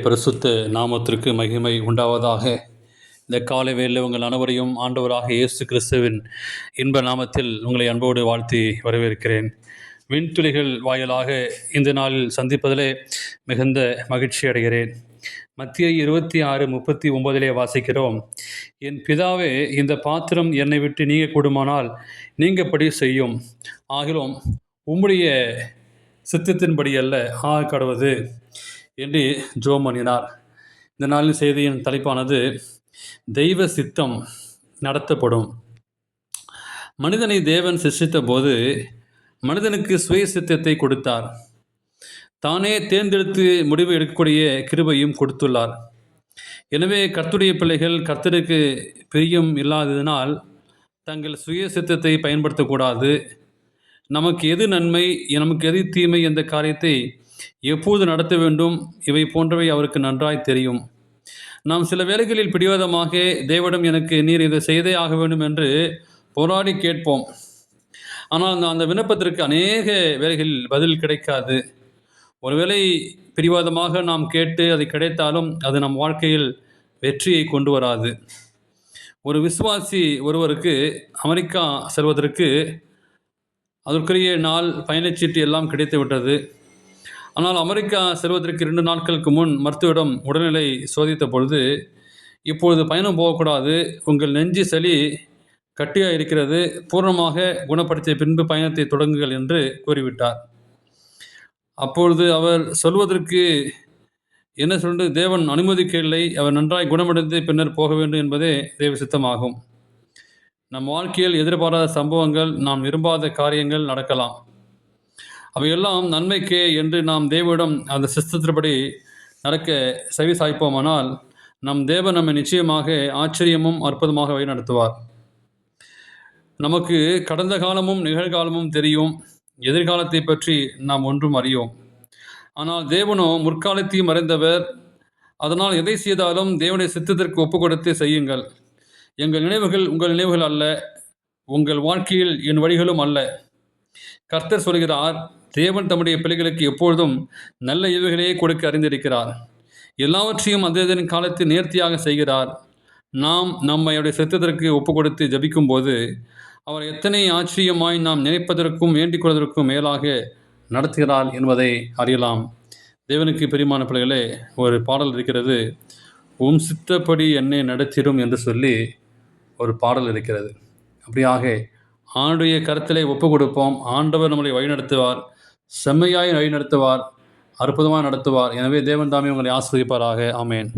பரிசுத்த நாமத்திற்கு மகிமை உண்டாவதாக. இந்த காலை வேளையில் உங்கள் அனைவரையும் ஆண்டவராக இயேசு கிறிஸ்துவின் இன்ப நாமத்தில் உங்களை அன்போடு வாழ்த்தி வரவேற்கிறேன். விண்துளிகள் வாயிலாக இந்த நாளில் சந்திப்பதிலே மிகுந்த மகிழ்ச்சி அடைகிறேன். மத்திய 26:39 வாசிக்கிறோம், என் பிதாவே, இந்த பாத்திரம் என்னை விட்டு நீங்க கூடுமானால் நீங்கப்படி செய்யும், ஆகிலும் உம்முடைய சித்தத்தின்படி அல்ல கடவுது என்று ஜோம் பண்ணினார். இந்த நாளின் செய்தியின் தலைப்பானது தெய்வ சித்தம் நடத்தப்படும். மனிதனை தேவன் சிருஷ்டித்த போது மனிதனுக்கு சுய சித்தத்தை கொடுத்தார். தானே தேர்ந்தெடுத்து முடிவு எடுக்கக்கூடிய கிருபையும் கொடுத்துள்ளார். எனவே கர்த்தருடைய பிள்ளைகள் கர்த்தருக்கு பிரியம் இல்லாததினால் தங்கள் சுய சித்தத்தை பயன்படுத்தக்கூடாது. நமக்கு எது நன்மை, நமக்கு எது தீமை என்ற காரியத்தை எப்போது நடத்த வேண்டும், இவை போன்றவை அவருக்கு நன்றாய் தெரியும். நாம் சில வேளைகளில் பிடிவாதமாக தேவனிடம் எனக்கு நீர் இதை செய்தே ஆக வேண்டும் என்று போராடி கேட்போம். ஆனால் அந்த விண்ணப்பத்திற்கு அநேக வேளைகளில் பதில் கிடைக்காது. ஒருவேளை பிடிவாதமாக நாம் கேட்டு அது கிடைத்தாலும் அது நம் வாழ்க்கையில் வெற்றியை கொண்டு வராது. ஒரு விசுவாசி ஒருவருக்கு அமெரிக்கா செல்வதற்கு அதற்குரிய நாள் பயணச்சீட்டு எல்லாம் கிடைத்து விட்டது. ஆனால் அமெரிக்கா செல்வதற்கு 2 நாட்களுக்கு முன் மருத்துவரிடம் உடல்நிலை சோதித்த பொழுது, இப்பொழுது பயணம் போகக்கூடாது, உங்கள் நெஞ்சு சளி கட்டியாக இருக்கிறது, பூர்ணமாக குணப்படுத்திய பின்பு பயணத்தை தொடங்குங்கள் என்று கூறிவிட்டார். அப்பொழுது அவர் சொல்வதற்கு என்ன சொல்வது, தேவன் அனுமதிக்கவில்லை, அவர் நன்றாய் குணமடைந்து பின்னர் போக வேண்டும் என்பதே தேவ சித்தமாகும். நம் வாழ்க்கையில் எதிர்பாராத சம்பவங்கள், நாம் விரும்பாத காரியங்கள் நடக்கலாம். அவையெல்லாம் நன்மைக்கே என்று நாம் தேவனிடம் அந்த சிஸ்டத்தின்படி நடக்க செவி சாய்ப்போமானால் நம் தேவன் நம்மை நிச்சயமாக ஆச்சரியமும் அற்புதமாக வழிநடத்துவார். நமக்கு கடந்த காலமும் நிகழ்காலமும் தெரியும், எதிர்காலத்தை பற்றி நாம் ஒன்றும் அறியோம். ஆனால் தேவனோ முற்காலத்தையும் அறிந்தவர். அதனால் எதை செய்தாலும் தேவனுடைய சித்தத்திற்கு ஒப்பு கொடுத்து செய்யுங்கள். எங்கள் நினைவுகள் உங்கள் நினைவுகள் அல்ல, உங்கள் வாழ்க்கையில் என் வழிகளும் அல்ல. கர்த்தர் சொல்கிறார், தேவன் தம்முடைய பிள்ளைகளுக்கு எப்பொழுதும் நல்ல ஈவுகளையே கொடுக்க அறிந்திருக்கிறார். எல்லாவற்றையும் அந்த காலத்தில் நேர்த்தியாக செய்கிறார். நாம் நம்முடைய சித்தத்திற்கு ஒப்பு கொடுத்து ஜபிக்கும் போது அவர் எத்தனை ஆச்சரியமாய் நாம் நினைப்பதற்கும் வேண்டிக் கொள்வதற்கும் மேலாக நடத்துகிறார் என்பதை அறியலாம். தேவனுக்கு பிரியமான பிள்ளைகளே, ஒரு பாடல் இருக்கிறது, உம் சித்தப்படி என்னை நடத்திடும் என்று சொல்லி ஒரு பாடல் இருக்கிறது. அப்படியாக ஆண்டுடைய கருத்திலே ஒப்பு கொடுப்போம். ஆண்டவர் நம்மளை வழிநடத்துவார், செம்மையாய் வழிநடத்துவார், அற்புதமாக நடத்துவார். எனவே தேவன் தாமே உங்களை ஆசீர்வதிப்பாராக. ஆமென்.